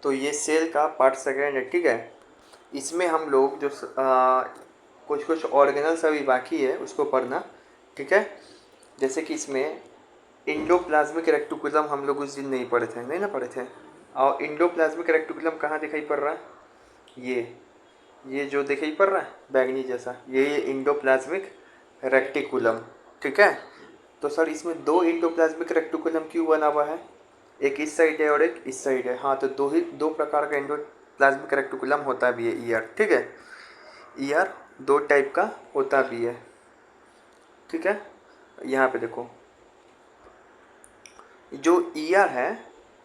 तो ये सेल का पार्ट सेकेंड है, ठीक है। इसमें हम लोग जो कुछ कुछ ऑर्गेनल्स अभी बाकी है उसको पढ़ना, ठीक है। जैसे कि इसमें इंडोप्लाज्मिक रेक्टिकुलम हम लोग उस दिन नहीं पढ़े थे, नहीं ना पढ़े थे। और इंडोप्लाज्मिक रेक्टिकुलम कहाँ दिखाई पड़ रहा है? ये जो दिखाई पड़ रहा है बैगनी जैसा, ये इंडोप्लाज्मिक रेक्टिकुलम, ठीक है। तो सर इसमें दो इंडोप्लाज्मिक रेक्टिकुलम क्यों बना हुआ है? एक इस साइड है और एक इस साइड है। हाँ, तो दो प्रकार का इंडोप्लाज्मिक रेक्टिकुलम होता भी है, ईआर, ठीक है। ईआर दो टाइप का होता भी है, ठीक है। यहाँ पे देखो, जो ईआर है,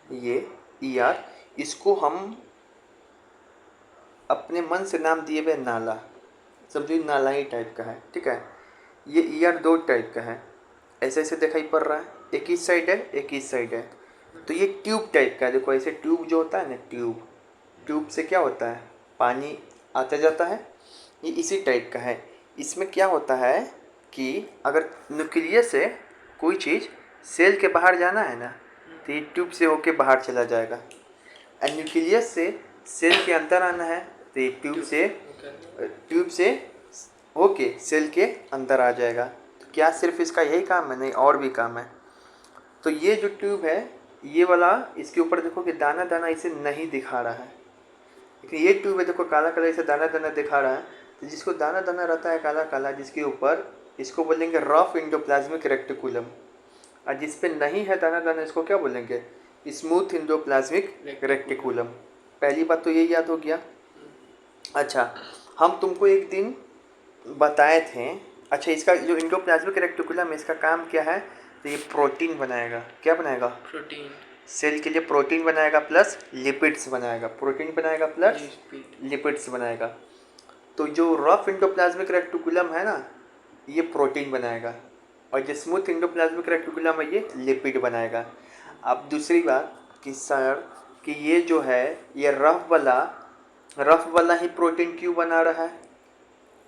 ये ईआर, इसको हम अपने मन से नाम दिए हुए नाला, समझो नाला ही टाइप का है, ठीक है। ये ईआर दो टाइप का है, ऐसे ऐसे दिखाई पड़ रहा है, एक इस साइड है एक इस साइड है। तो ये ट्यूब टाइप का है, देखो ऐसे ट्यूब जो होता है ना, ट्यूब, ट्यूब से क्या होता है, पानी आता जाता है, ये इसी टाइप का है। इसमें क्या होता है कि अगर न्यूक्लियस से कोई चीज़ सेल के बाहर जाना है ना, तो ये ट्यूब से होके बाहर चला जाएगा। और न्यूक्लियस से सेल के अंदर आना है, तो ये ट्यूब से होके सेल के अंदर आ जाएगा। तो क्या सिर्फ इसका यही काम है? नहीं, और भी काम है। तो ये जो ट्यूब है, ये वाला, इसके ऊपर देखो कि दाना दाना इसे नहीं दिखा रहा है, लेकिन ये ट्यूब है देखो काला काला इसे दाना दाना दिखा रहा है। तो जिसको दाना दाना रहता है काला काला जिसके ऊपर, इसको बोलेंगे रफ इंडोप्लाज्मिक रेक्टिकुलम। और जिस पे नहीं है दाना दाना, इसको क्या बोलेंगे? Smooth endoplasmic reticulum. पहली बात तो यही याद हो गया। अच्छा, हम तुमको एक दिन बताए थे। अच्छा, इसका जो इंडोप्लाज्मिक रेक्टिकुलम है, इसका काम क्या है? तो ये प्रोटीन बनाएगा। क्या बनाएगा? प्रोटीन। सेल के लिए प्रोटीन बनाएगा प्लस लिपिड्स बनाएगा, प्रोटीन बनाएगा प्लस लिपिड्स बनाएगा। तो जो रफ इंडोप्लाज्मिक रेक्टिकुलम है ना, ये प्रोटीन बनाएगा, और जो स्मूथ इंडोप्लाज्मिक रेक्टिकुलम है, ये लिपिड बनाएगा। अब दूसरी बात कि सर, कि ये जो है, ये रफ वाला ही प्रोटीन क्यों बना रहा है,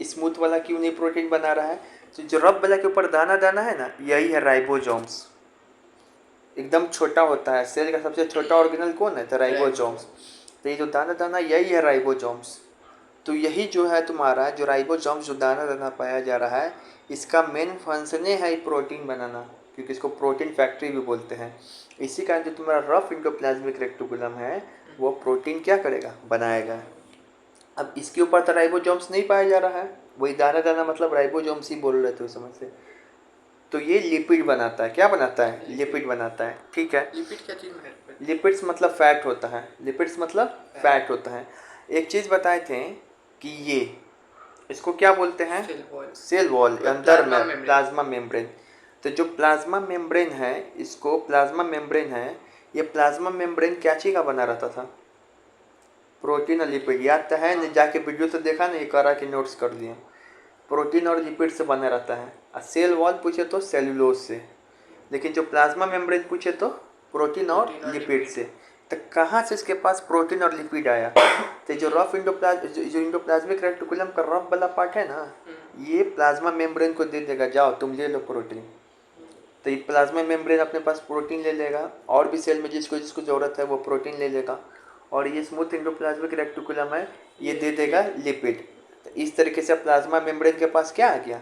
स्मूथ वाला क्यों नहीं प्रोटीन बना रहा है? तो जो रफ वाला के ऊपर दाना दाना है ना, यही है राइबोसोम्स। एकदम छोटा होता है, सेल का सबसे छोटा ऑर्गेनल कौन है? तो राइबोसोम्स। तो ये जो दाना दाना यही है राइबोसोम्स। तो यही जो है तुम्हारा जो राइबोसोम्स, जो दाना दाना पाया जा रहा है, इसका मेन फंक्शन है प्रोटीन बनाना, क्योंकि इसको प्रोटीन फैक्ट्री भी बोलते हैं। इसी कारण जो तुम्हारा रफ इंडोप्लाज्मिक रेक्टिकुलम है, वो प्रोटीन क्या करेगा? बनाएगा। अब इसके ऊपर तो राइबोसोम्स नहीं पाया जा रहा है, वही दाना दाना मतलब राइबोसोम्स ही बोल रहे थे उस समय से। तो ये लिपिड बनाता है। क्या बनाता है? लिपिड बनाता है, ठीक है। लिपिड क्या चीज़ है? लिपिड्स मतलब फैट होता है, लिपिड्स मतलब फैट होता है। एक चीज़ बताए थे कि ये, इसको क्या बोलते हैं? सेल वॉल, अंदर में प्लाज्मा मेम्ब्रेन। तो जो प्लाज्मा मेम्ब्रेन है, इसको प्लाज्मा मेम्ब्रेन है, ये प्लाज्मा मेम्ब्रेन क्या चीज़ का बना रहता था? प्रोटीन और लिपिड। याद तो है नहीं, जाके वीडियो तो देखा नहीं, करा के नोट्स कर दिए। प्रोटीन और लिपिड से बना रहता है। और सेल वॉल पूछे तो सेलुलोज से, लेकिन जो प्लाज्मा मेम्ब्रेन पूछे तो प्रोटीन और लिपिड से। तो कहाँ से इसके पास प्रोटीन और लिपिड आया? तो जो इंडोप्लाज्मिक रेक्टिकुलम का रफ वाला पार्ट है ना, ये प्लाज्मा मेम्ब्रेन को दे देगा, जाओ तुम ले लो प्रोटीन। तो ये प्लाज्मा मेम्ब्रेन अपने पास प्रोटीन ले लेगा, और भी सेल में जिसको जिसको ज़रूरत है वो प्रोटीन ले लेगा। और ये स्मूथ इंडोप्लाज्मिक रेक्टिकुलम है, ये दे देगा लिपिड। तो इस तरीके से प्लाज्मा मेम्ब्रेन के पास क्या आ गया?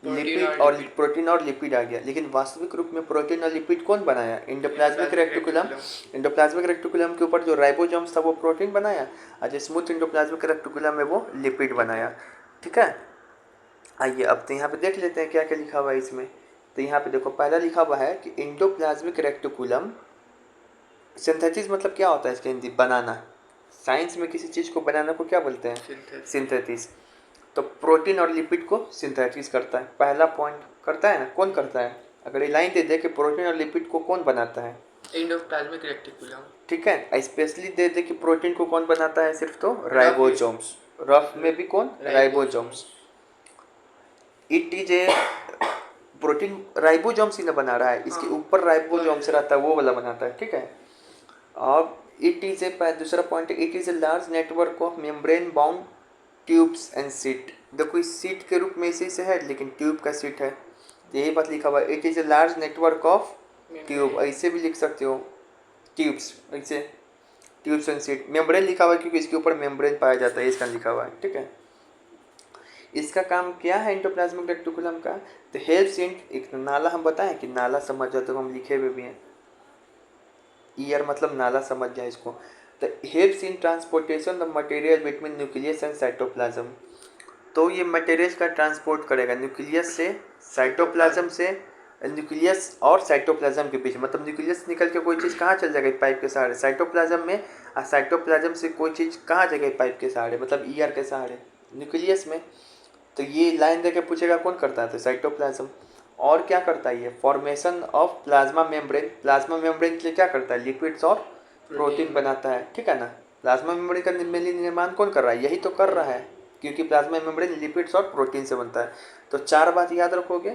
लिपिड और प्रोटीन और लिपिड आ गया। लेकिन वास्तविक रूप में प्रोटीन और लिपिड कौन बनाया? Endoplasmic reticulum. इंडोप्लाज्मिक रेक्टिकुलम के ऊपर जो राइबोसोम्स था वो प्रोटीन बनाया, और जो स्मूथ इंडोप्लाज्मिक रेक्टिकुलम है वो लिपिड बनाया, ठीक है। आइए अब तो यहाँ पे देख लेते हैं क्या क्या लिखा हुआ है इसमें। तो यहाँ पे देखो, पहला लिखा हुआ है कि इंडोप्लाज्मिक रेक्टिकुलम सिंथेसिस मतलब क्या होता है इसके हिंदी? बनाना। साइंस में किसी चीज़ को बनाना को क्या बोलते हैं? सिंथेसिस। तो प्रोटीन और लिपिड को सिंथेसिस करता है, पहला पॉइंट करता है ना। कौन करता है? अगर ये लाइन दे दे कि प्रोटीन और लिपिड को कौन बनाता है? इंडोप्लाज्मिक रेक्टिकुलम, ठीक है। स्पेशली दे दे कि प्रोटीन को कौन बनाता है? सिर्फ तो राइबोसोम्स। रफ में भी कौन? Ribosomes. It is a protein ribosomes ही ना बना रहा है, इसके ऊपर राइबोसोम्स रहता है, वो वाला बनाता है, ठीक है। और इट इज ए, दूसरा point, it is a large network of membrane bound tubes and seat. देखो इस सीट के रूप में इसी से है, लेकिन ट्यूब का सीट है, तो यही बात लिखा हुआ है। It is a large network of tube, ऐसे भी लिख सकते हो ट्यूब्स, ऐसे ट्यूब्स एंड सीट। मेम्ब्रेन लिखा हुआ है क्योंकि इसके ऊपर मेम्ब्रेन पाया जाता है, इसका लिखा हुआ है, ठीक है। इसका काम क्या है एंडोप्लाज्मिक रेटिकुलम का? तो हेल्प्स इन, एक नाला हम बताएं कि नाला समझ जाओ तो हम लिखे हुए भी हैं, ईयर मतलब नाला समझ जाए इसको। तो helps in transportation of material between nucleus and cytoplasm. तो ये मटेरियल्स का ट्रांसपोर्ट करेगा न्यूक्लियस से साइटोप्लाज्म से, न्यूक्लियस और साइटोप्लाज्म के बीच, मतलब न्यूक्लियस निकल के कोई चीज़ कहाँ चल जाएगा पाइप के सहारे? साइटोप्लाज्म में। और साइटोप्लाज्म से कोई चीज़ कहाँ जाएगी पाइप के सहारे, मतलब ईयर के सहारे? न्यूक्लियस में। तो ये लाइन देके पूछेगा कौन करता है? तो साइटोप्लाज्म। और क्या करता है ये? Formation of plasma membrane. Plasma membrane के लिए क्या करता है? लिपिड्स और प्रोटीन बनाता है, ठीक है ना। प्लाज्मा मेम्ब्रेन का निर्माण कौन कर रहा है? यही तो कर रहा है, क्योंकि प्लाज्मा मेम्ब्रेन लिपिड्स और प्रोटीन से बनता है। तो 4 बात याद रखोगे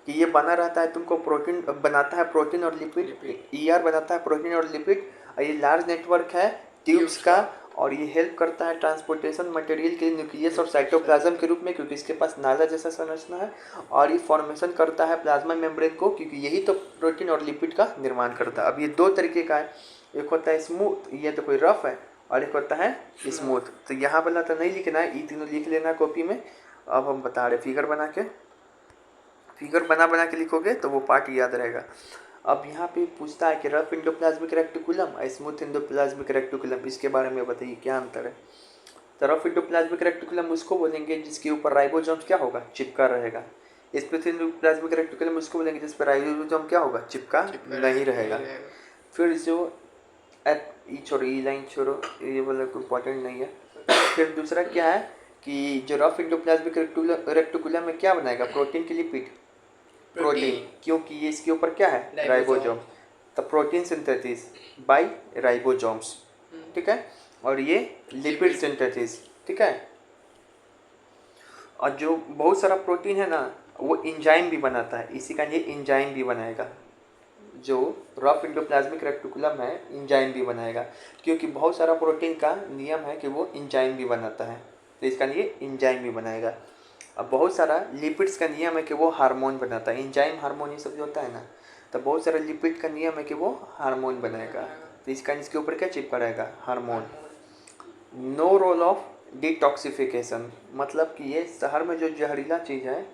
कि ये बना रहता है, तुमको प्रोटीन बनाता है, प्रोटीन और लिपिड, ईआर बनाता है प्रोटीन और लिपिड। और ये लार्ज नेटवर्क है ट्यूब्स का, और ये हेल्प करता है ट्रांसपोर्टेशन मटेरियल के न्यूक्लियस और साइटोप्लाज्म के रूप में, क्योंकि इसके पास नाला जैसा संरचना है। और ये फॉर्मेशन करता है प्लाज्मा मेम्ब्रेन को, क्योंकि यही तो प्रोटीन और लिपिड का निर्माण करता है। अब ये 2 तरीके का है, एक होता है स्मूथ, ये तो कोई रफ है, और एक होता है स्मूथ। तो यहाँ वाला तो नहीं लिखना है, ये तीनों लिख लेना कॉपी में। अब हम बता रहे फिगर बना के, फिगर बना के लिखोगे तो वो पार्ट याद रहेगा। अब यहाँ पे पूछता है कि रफ एंडोप्लाज्मिक रेटिकुलम और स्मूथ एंडोप्लाज्मिक रेटिकुलम, इसके बारे में बताइए क्या अंतर है। तो रफ एंडोप्लाज्मिक रेटिकुलम उसको बोलेंगे जिसके ऊपर राइबोसोम क्या होगा? चिपका रहेगा। स्मूथ एंडोप्लाज्मिक रेटिकुलम उसको बोलेंगे जिस पर राइबोसोम क्या होगा? चिपका नहीं रहेगा। फिर जो छोड़ो, ये लाइन छोड़ो, ये वाला इम्पोर्टेंट नहीं है। फिर दूसरा क्या है कि जो रफ एंडोप्लाज्मिक रेटिकुलम में क्या बनाएगा? प्रोटीन की लिपिड, प्रोटीन, क्योंकि ये इसके ऊपर क्या है? राइबोसोम। तो प्रोटीन सिंथेसिस बाय राइबोसोम्स, ठीक है। और ये लिपिड सिंथेसिस, ठीक है। और जो बहुत सारा प्रोटीन है ना, वो इंजाइम भी बनाता है, इसी का ये इंजाइम भी बनाएगा। जो रफ एंडोप्लाज्मिक रेटिकुलम है इंजाइम भी बनाएगा, क्योंकि बहुत सारा प्रोटीन का नियम है कि वो इंजाइम भी बनाता है, तो इसका लिए इंजाइम भी बनाएगा। अब बहुत सारा लिपिड्स का नियम है कि वो हार्मोन बनाता है, इंजाइम हार्मोन ये सब जो होता है ना, तो बहुत सारा लिपिड का नियम है कि वो हार्मोन बनाएगा, तो इसका इसके ऊपर क्या चिपका रहेगा? Hormone. No role of detoxification, मतलब कि ये शहर में जो जहरीला चीज़ है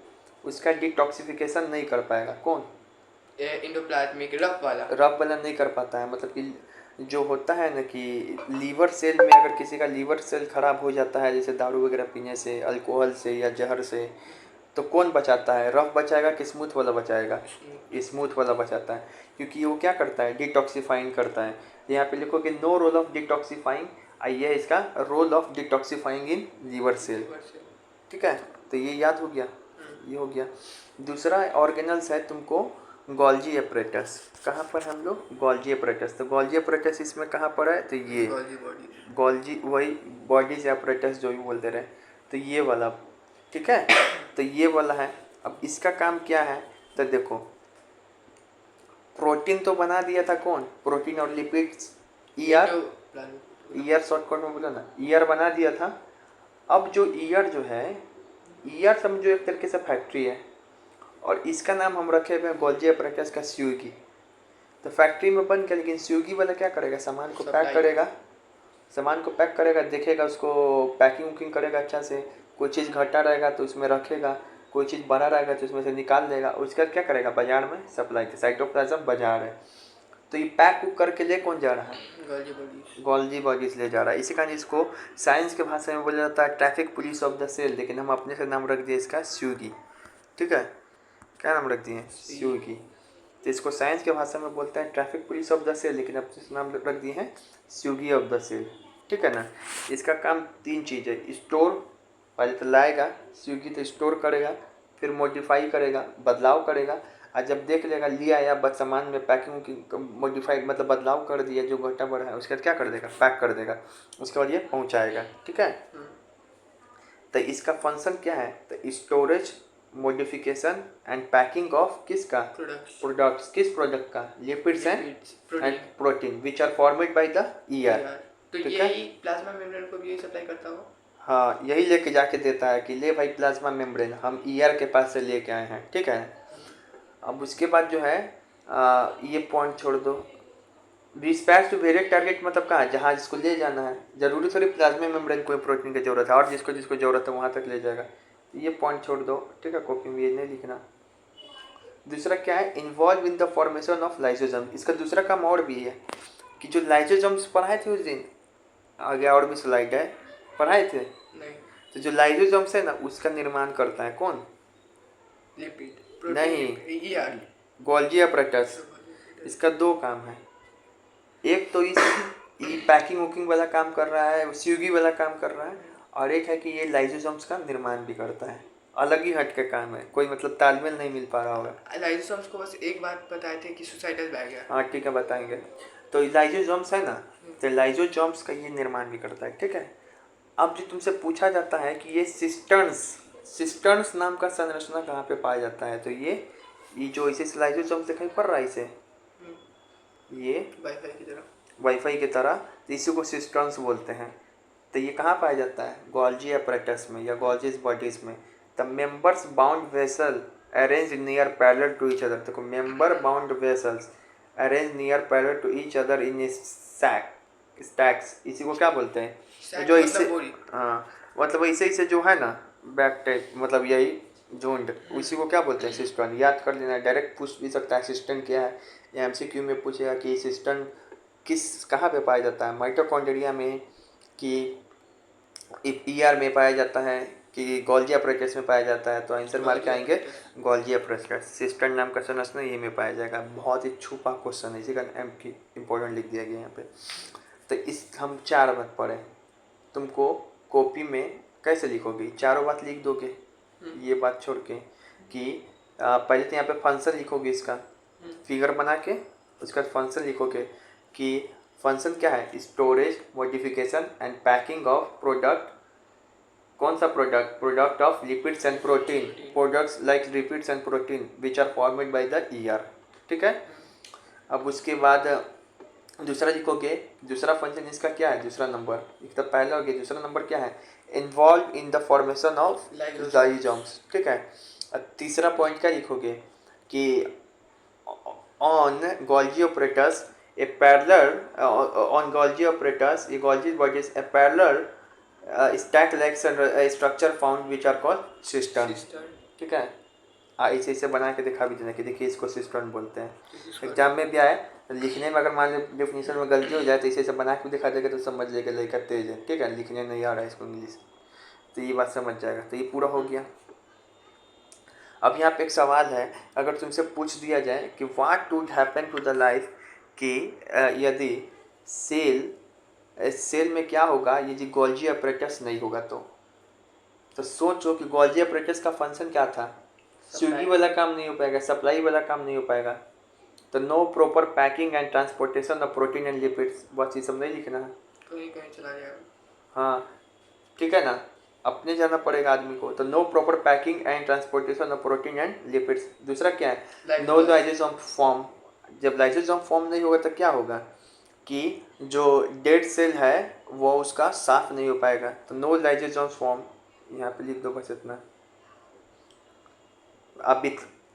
उसका डिटॉक्सिफिकेशन नहीं कर पाएगा। कौन? एंडोप्लाज्मिक रफ वाला नहीं कर पाता है। मतलब कि जो होता है ना कि लीवर सेल में अगर किसी का लीवर सेल खराब हो जाता है, जैसे दारू वगैरह पीने से, अल्कोहल से या जहर से, तो कौन बचाता है? रफ बचाएगा कि स्मूथ वाला बचाएगा? स्मूथ वाला बचाता है, क्योंकि वो क्या करता है? डिटॉक्सिफाइंग करता है। यहाँ पे लिखो कि नो रोल ऑफ डिटॉक्सिफाइंग, ये इसका role of detoxifying in liver cell, ठीक है। तो ये याद हो गया, ये हो गया। दूसरा ऑर्गेनल्स है तुमको गोल्जी एपरेटस। कहाँ पर हम लोग? Golgi apparatus. तो गोल्जी एपरेटस इसमें कहाँ पर है? तो ये गोल्जी, वही बॉडीज एपरेटस जो भी बोलते रहे, तो ये वाला, ठीक है। तो ये वाला है। अब इसका काम क्या है? तो देखो, प्रोटीन तो बना दिया था कौन? प्रोटीन और लिपिड्स, ईयर शॉर्टकट में बोला ना, ईयर बना दिया था। अब जो ईयर जो है, ईयर समझो एक तरीके से फैक्ट्री है, और इसका नाम हम रखे हुए हैं गोल्जी एपरेटस का स्यूगी। तो फैक्ट्री में बन के, लेकिन स्यूगी वाला क्या करेगा? सामान को पैक करेगा, सामान को पैक करेगा, देखेगा उसको, पैकिंग वुकिंग करेगा अच्छा से। कोई चीज़ घटा रहेगा तो उसमें रखेगा, कोई चीज़ बड़ा रहेगा तो उसमें से निकाल देगा, उसका क्या करेगा? बाजार में सप्लाई। साइटोप्लाज्म बाजार है, तो ये पैक कुक करके ले कौन जा रहा है? गोल्जी बॉडीज ले जा रहा है। इसी कारण इसको साइंस के भाषा में बोला जाता है traffic police of the cell, लेकिन हम अपने से नाम रख दिए इसका स्यूगी, ठीक है। क्या नाम रख दिए? स्यूगी। तो इसको साइंस के भाषा में बोलते हैं traffic police of the cell, लेकिन अपने से नाम रख दिए हैं स्यूगी ऑफ द सेल, ठीक है ना। इसका काम 3 चीज़ है। स्टोर, पहले तो लाएगा स्यूगी, तो स्टोर करेगा, फिर मॉडिफाई करेगा, बदलाव करेगा, और जब देख लेगा लिया या बस सामान में पैकिंग की मॉडिफाइड मतलब बदलाव कर दिया, जो घटा बढ़ा है, उसके बाद क्या कर देगा? पैक कर देगा, उसके बाद ये पहुंचाएगा, ठीक है। तो इसका फंक्शन क्या है? तो storage, modification and packing of किसका? प्रोडक्ट्स। किस प्रोडक्ट का? Lipids and protein which are formed by the ER. तो यही प्लाज्मा मेम्ब्रेन को भी यही सप्लाई करता हो? हाँ, यही लेके जाके देता है कि ले भाई प्लाज्मा मेम्ब्रेन हम ईयर के पास से लेके आए हैं, ठीक है। अब उसके बाद जो है ये पॉइंट छोड़ दो, डिस्पैच टू वेरियस टारगेट मतलब कहाँ, जहाँ जिसको ले जाना है, जरूरी थोड़ी प्लाज्मा मेम्ब्रेन को प्रोटीन की जरूरत है, और जिसको जिसको जरूरत है वहाँ तक ले जाएगा। ये पॉइंट छोड़ दो, ठीक है, कॉपी में ये नहीं लिखना। दूसरा क्या है, involve in the formation of lysosome. इसका दूसरा काम और भी है कि जो लाइसोसोम्स पढ़ाए थे उस दिन, आगे और भी स्लाइड है, पढ़ाए थे नहीं। तो जो लाइसोसोम्स है ना उसका निर्माण करता है कौन, लिपिड नहीं, गोल्गी अपरेटस। इसका दो काम है, एक तो इस पैकिंग वुकिंग वाला काम कर रहा है, स्यूगी वाला काम कर रहा है, और एक है कि ये लाइसोसोम्स का निर्माण भी करता है। अलग ही हट के काम है, कोई मतलब तालमेल नहीं मिल पा रहा होगा। लाइसोसोम्स को बस एक बात बताए थे कि सुसाइडल बैग है। हाँ ठीक है, बताएंगे। तो लाइसोसोम्स है ना, तो लाइसोसोम्स का ये निर्माण भी करता है, ठीक है। अब जो तुमसे पूछा जाता है कि ये सिस्टर्न्स नाम का संरचना कहाँ पे पाया जाता है, तो ये जो इसे लाइसोसोम्स दिखाई पड़ रहा है, इसे ये वाईफाई की तरह, तो इसी को सिस्टर्न्स बोलते हैं। तो ये कहाँ पाया जाता है, गोल्गी अपरेटस में या गोल्जी बॉडीज में। The members bound vessel arrange near parallel to each other. देखो, member bound vessels arrange near parallel to each other in stacks, इसी को क्या बोलते हैं, जो इसे, हाँ मतलब इसे जो है ना बैक टाइप, मतलब यही झुंड, उसी को क्या बोलते हैं, सिस्टर्न। याद कर लेना, डायरेक्ट पूछ भी सकता है सिस्टर्न क्या है, या एमसीक्यू में पूछेगा कि सिस्टर्न कहाँ पे पाया जाता है, माइटोकॉन्ड्रिया में कि ईआर में पाया जाता है कि गोल्गी अपरेटस में पाया जाता है, तो आंसर मार के आएंगे गोल्गी अपरेटस। सिस्टर्न नाम का संरचना ये में पाया जाएगा। बहुत ही छुपा क्वेश्चन है, इसी का इम्पोर्टेंट लिख दिया गया यहाँ पे। तो इस हम 4 बात पढ़े, तुमको कॉपी में कैसे लिखोगे, चारों बात लिख दोगे, ये बात छोड़ के कि पहले तो यहाँ पे फंक्शन लिखोगे, इसका फिगर बना के उसका फंक्शन लिखोगे कि फंक्शन क्या है, storage, modification and packing of product. कौन सा product, product of lipids and protein, products like lipids and protein which are formed by the ER, ठीक है। अब उसके बाद दूसरा लिखोगे, दूसरा फंक्शन इसका क्या है, दूसरा नंबर, एक तो पहला हो गया, दूसरा नंबर क्या है, involve in the formation of lysosomes, ठीक है। तीसरा पॉइंट क्या लिखोगे कि on Golgi apparatus a parallel on Golgi apparatus, a Golgi body is a parallel stack like structure found which are called cistern, ठीक है। इसे इसे बना के दिखा भी देना कि देखिए इसको सिस्टर्न बोलते हैं। एग्जाम में भी आए लिखने में अगर मान लो डेफिनेशन में गलती हो जाए तो इसे बना के दिखा देगा तो समझ लेगा लड़का तेज है, ठीक है, लिखने नहीं आ रहा है इसको इंग्लिश, तो ये बात समझ जाएगा। तो ये पूरा हो गया। अब यहाँ पे एक सवाल है, अगर तुमसे पूछ दिया जाए कि what would happen to the life, कि यदि सेल में क्या होगा यदि गोल्गी अपरेटस नहीं होगा, तो सोचो कि गोल्गी अपरेटस का फंक्शन क्या था, स्विगी वाला काम नहीं हो पाएगा, सप्लाई वाला काम नहीं हो पाएगा, तो no proper packing and transportation of protein and lipids, बस ये सब नहीं लिखना है, कहीं चला जाएगा। हाँ ठीक है ना, अपने जाना पड़ेगा आदमी को। तो no proper packing and transportation of protein and lipids. दूसरा क्या है, नो लाइसोसोम फॉर्म। जब लाइसोसोम फॉर्म नहीं होगा तो क्या होगा कि जो डेड सेल है वो उसका साफ नहीं हो पाएगा, तो नो लाइसोसोम फॉर्म, यहाँ पे लिख दो बस इतना। अब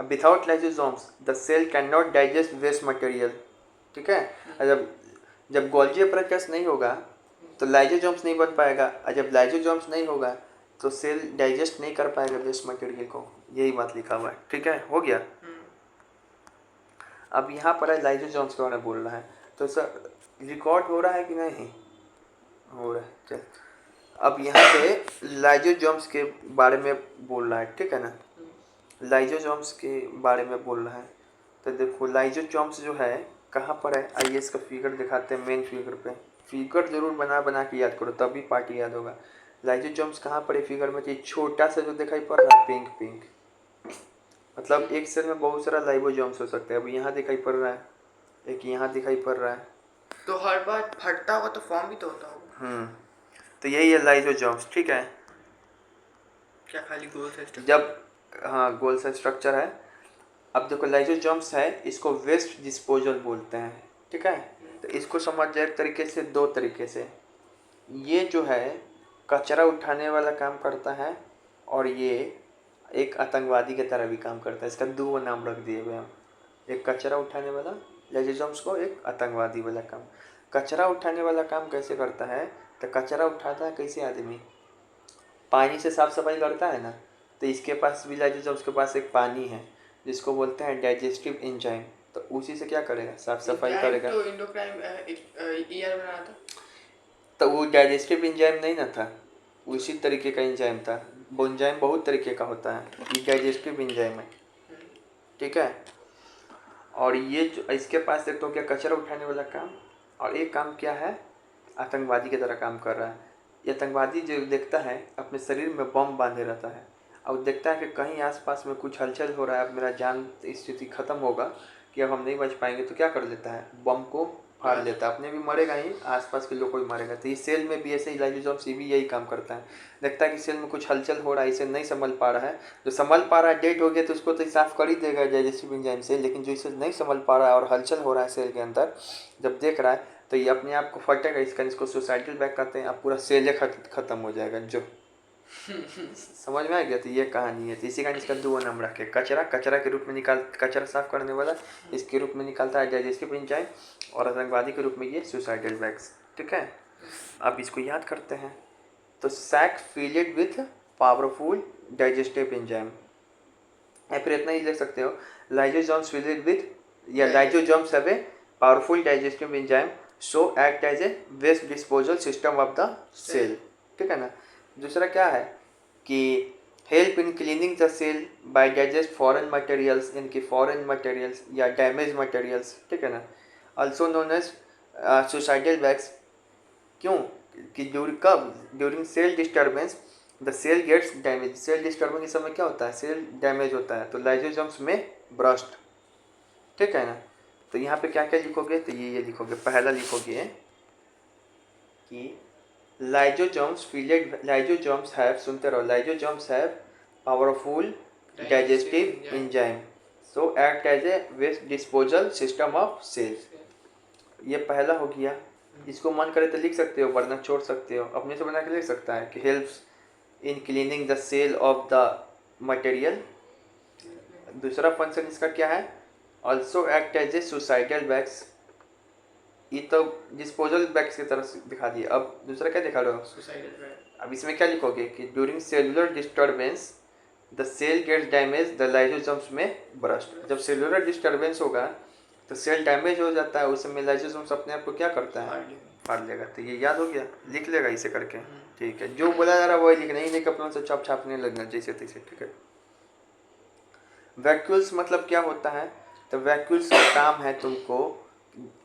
without lysosomes the cell can not digest waste material, ठीक है। जब गोल्गी अपरेटस नहीं होगा तो लाइसोसोम्स नहीं बन पाएगा, और जब लाइसोसोम्स नहीं होगा तो सेल डाइजेस्ट नहीं कर पाएगा वेस्ट मटेरियल को, यही बात लिखा हुआ है, ठीक है, हो गया। अब यहाँ पर है लाइसोसोम्स के बारे में बोल रहा है, तो सर रिकॉर्ड हो रहा है कि नहीं हो रहा है, चल। अब यहाँ पे लाइसोसोम्स के बारे में बोल रहा है, ठीक है ना, लाइसोसोम्स के बारे में बोल रहा है। तो देखो लाइसोसोम्स जो है कहाँ पर है, आइए इसका फिगर दिखाते हैं। मेन फिगर पे फिगर जरूर बना के याद करो तभी पार्टी याद होगा। लाइसोसोम्स कहाँ पर है फिगर में, ये छोटा सा जो दिखाई पड़ रहा है पिंक, मतलब एक सेल में बहुत सारा लाइसोसोम्स हो सकते हैं। अब यहाँ दिखाई पड़ रहा है, एक यहाँ दिखाई पड़ रहा है, तो हर बार फटता होगा तो फॉर्म भी तो होता होगा। तो यही है लाइसोसोम्स, ठीक है। क्या खाली गोल सा स्ट्रक्चर, जब हाँ गोल सा स्ट्रक्चर है। अब देखो लाइसोसोम्स है, इसको वेस्ट डिस्पोजल बोलते हैं, ठीक है। तो इसको समझ जाए एक तरीके से, दो तरीके से। ये जो है कचरा उठाने वाला काम करता है, और ये एक आतंकवादी की तरह भी काम करता है। इसका दो नाम रख दिए हुए हम, एक कचरा उठाने वाला लाइसोसोम्स को एक आतंकवादी वाला काम। कचरा उठाने वाला काम कैसे करता है, तो कचरा उठाता है कैसे आदमी, पानी से साफ सफाई करता है ना, तो इसके पास भी लाइसोसोम्स के पास एक पानी है जिसको बोलते हैं डाइजेस्टिव एंजाइम, तो उसी से क्या करेगा, साफ सफाई करेगा। तो इंडोक्राइन ईयर बना था, तो वो डाइजेस्टिव एंजाइम नहीं ना था, उसी तरीके का एंजाइम था। वो एंजाइम बहुत तरीके का होता है, ये डाइजेस्टिव एंजाइम है, ठीक है। और ये जो इसके पास एक तो क्या कचरा उठाने वाला काम, और एक काम क्या है, आतंकवादी की तरह काम कर रहा है। ये आतंकवादी जो देखता है अपने शरीर में बम बांधे रहता है, और देखता है कि कहीं आसपास में कुछ हलचल हो रहा है, अब मेरा जान स्थिति खत्म होगा कि अब हम नहीं बच पाएंगे, तो क्या कर लेता है, बम को फाड़ लेता है, अपने भी मरेगा ही, आसपास के लोग को भी मारेगा। तो इस सेल में भी ऐसे ही लाइसोसोम्स भी यही काम करता है, देखता है कि सेल में कुछ हलचल हो रहा है, इसे नहीं संभल पा रहा है, जो संभल पा रहा है डेड हो गया तो उसको तो साफ कर ही देगा डाइजेस्टिव एंजाइम से, लेकिन जो इसे नहीं संभल पा रहा है और हलचल हो रहा है सेल के अंदर, जब देख रहा है तो ये अपने आप को फटेगा, इसको सुसाइडल बैक कहते हैं, अब पूरा सेल खत्म हो जाएगा। जो समझ में आ गया, तो ये कहानी है। तो इसी का इसका 2 नाम रखे, कचरा के रूप में निकाल, कचरा साफ करने वाला इसके रूप में निकालता है डाइजेस्टिव एंजाइम, और आतंकवादी के रूप में ये सुसाइडल बैग्स, ठीक है। अब इसको याद करते हैं, तो sac filled with powerful digestive enzyme, या फिर इतना ही लिख सकते हो, लाइसोसोम्स फील्ड विथ, या lysosomes have a powerful digestive enzyme so act as a waste disposal system of the cell, ठीक है ना। दूसरा क्या है कि help in cleaning the cell by digest foreign materials, इनकी फॉरेन मटेरियल्स या डैमेज मटेरियल्स, ठीक है ना। Also known as suicidal bags, क्यों कि during cell disturbance the cell gets damage, cell disturbance के समय क्या होता है, सेल डैमेज होता है, तो लाइसोसोम्स में ब्रस्ट, ठीक है ना। तो यहाँ पे क्या क्या लिखोगे, तो ये लिखोगे, पहला लिखोगे कि लाइसोसोम्स हैव, सुनते रहो, lysosomes have powerful digestive enzyme so act as a waste disposal system of cells, ये पहला हो गया। इसको मन करे तो लिख सकते हो, वरना छोड़ सकते हो, अपने से बना के लिख सकता है कि helps in cleaning the cell of the material. दूसरा फंक्शन इसका क्या है, also act as a suicidal bags, ये तो डिस्पोजल बैग्स की तरह दिखा दिया। अब दूसरा क्या दिखा रहे हो, सुसाइडल बैग। अब इसमें क्या लिखोगे कि during cellular disturbance the cell gets damage the lysosomes में ब्रस्ट, जब सेलुलर डिस्टर्बेंस होगा तो सेल डैमेज हो जाता है, उस समय लाइसोसोम्स अपने आप को क्या करता है, फाड़ लेगा। तो ये याद हो गया, लिख लेगा इसे करके, ठीक है। जो बोला जा रहा है वही लिखना, ही नहीं कि अपनों से छाप छापने लगना जैसे तैसे, ठीक है। वैक्यूल्स मतलब क्या होता है, तो वैक्यूल्स का काम है तुमको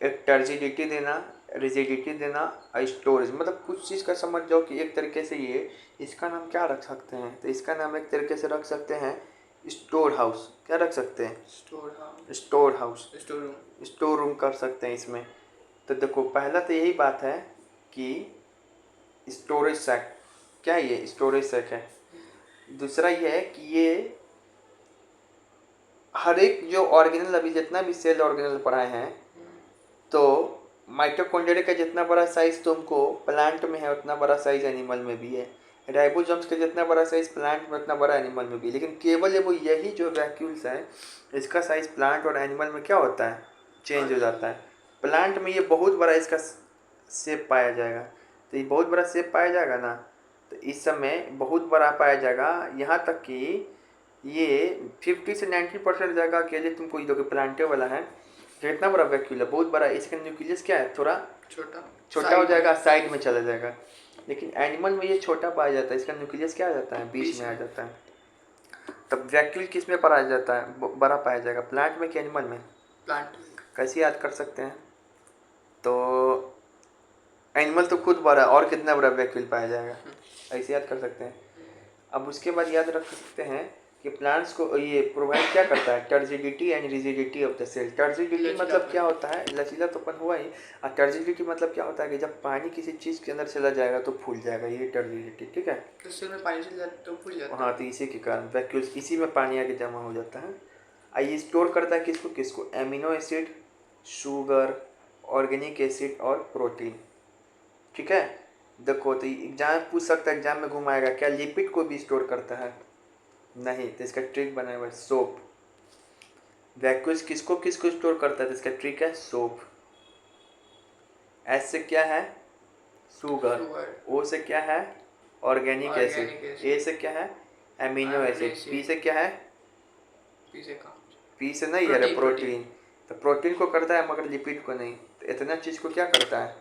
एक टर्जिडिटी देना, रिजिडिटी देना, स्टोरेज, मतलब कुछ चीज़ का समझ जाओ कि एक तरीके से ये, इसका नाम क्या रख सकते हैं, तो इसका नाम एक तरीके से रख सकते हैं स्टोर हाउस, क्या रख सकते हैं, स्टोर हाउस, स्टोर रूम कर सकते हैं इसमें। तो देखो पहला तो यही बात है कि स्टोरेज सैक, क्या ये स्टोरेज सैक है। दूसरा ये है कि ये हर एक जो ऑर्गेनल, अभी जितना भी सेल ऑर्गेनल पढ़ाए हैं, तो माइटोकॉन्ड्रिया का जितना बड़ा साइज तुमको प्लांट में है उतना बड़ा साइज एनिमल में भी है, राइबोसोम्स का जितना बड़ा साइज प्लांट में उतना बड़ा एनिमल में भी है, लेकिन केवल वो यही जो वैक्यूल्स है इसका साइज प्लांट और एनिमल में क्या होता है, चेंज हो जाता है। प्लांट में ये बहुत बड़ा इसका शेप पाया जाएगा, तो ये बहुत बड़ा शेप पाया जाएगा ना, तो इस समय बहुत बड़ा पाया जाएगा, यहाँ तक कि ये 50 से 90% जगह के लिए तुमको जो कि प्लांटे वाला है, कितना बड़ा वैक्यूल है, बहुत बड़ा, इसका न्यूक्लियस क्या है, थोड़ा छोटा हो जाएगा, साइड में चला जाएगा। लेकिन एनिमल में ये छोटा पाया जाता है, इसका न्यूक्लियस क्या आ जाता है, बीच में आ जाता है। तब वैक्यूल किस में पाया जाता है, बड़ा पाया जाएगा, प्लांट में कि एनिमल में, प्लांट। कैसे याद कर सकते हैं, तो एनिमल तो खुद बड़ा, और कितना बड़ा वैक्यूल पाया जाएगा, ऐसे याद कर सकते हैं। अब उसके बाद याद रख सकते हैं कि प्लांट्स को ये प्रोवाइड क्या करता है, turgidity and rigidity of the cell. Turgidity मतलब क्या होता है, लचीलापन हुआ ही, और टर्जिडिटी मतलब क्या होता है कि जब पानी किसी चीज़ के अंदर चला जाएगा तो फूल जाएगा, ये टर्जिडिटी, ठीक है। तो सेल में पानी चला जाता तो फूल जाता है, हाँ, तो इसी के कारण वैक्यूल्स, इसी में पानी आके जमा हो जाता है। ये स्टोर करता है किसको किसको, amino acid, sugar, organic acid और प्रोटीन, ठीक है। देखो तो एग्जाम पूछ सकता है, एग्जाम में घुमाएगा, क्या लिपिड को भी स्टोर करता है, नहीं, तो इसका ट्रिक बनाया हुआ है सोप। वैक्यूल्स किसको किसको स्टोर करता है? तो इसका ट्रिक है सोप। एस से क्या है? शुगर। ओ से क्या है? Organic acid. ए से क्या है? Amino acid. पी से क्या है? पी से नहीं है प्रोटीन। तो प्रोटीन को करता है मगर लिपिड को नहीं। तो इतना चीज को क्या करता है?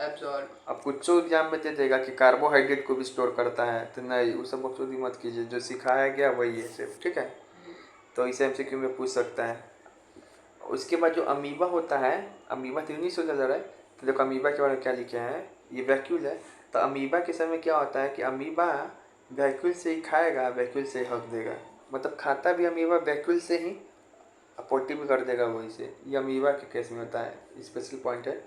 एब्जॉर्ब। अब कुछ एग्जाम में दे देगा कि कार्बोहाइड्रेट को भी स्टोर करता है, तो नहीं, वो सब बकचोदी मत कीजिए, जो सिखाया गया वही है सिर्फ, ठीक है। तो इसे एमसीक्यू में पूछ सकता है। उसके बाद जो अमीबा होता है, अमीबा तो नहीं सोचा जा रहा है, तो देखो अमीबा के बारे में क्या लिखे हैं, ये वैक्यूल है। तो अमीबा के समय क्या होता है कि अमीबा वैक्यूल से ही खाएगा, वैक्यूल से ही हक देगा, मतलब खाता भी अमीबा वैक्यूल से ही, अपोर्टी भी कर देगा वही से। ये अमीबा के केस में होता है, स्पेशल पॉइंट है।